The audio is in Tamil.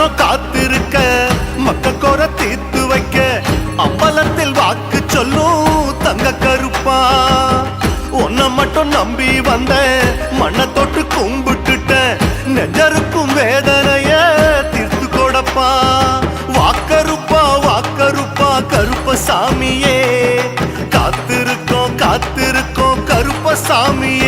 மனம் காத்திருக்க மக்க குறை தீர்த்து வைக்க அம்பலத்தில் வாக்கு சொல்லும் தங்க கருப்பா. உன்னை மட்டும் நம்பி வந்த மண்ணை தொட்டு கும்பிட்டுட்ட நெஞ்சருக்கும் வேதனைய தீர்த்து கொடப்பா. வாக்கருப்பா வாக்கருப்பா கருப்பசாமியே, காத்திருக்கோம் காத்திருக்கோம் கருப்பசாமி.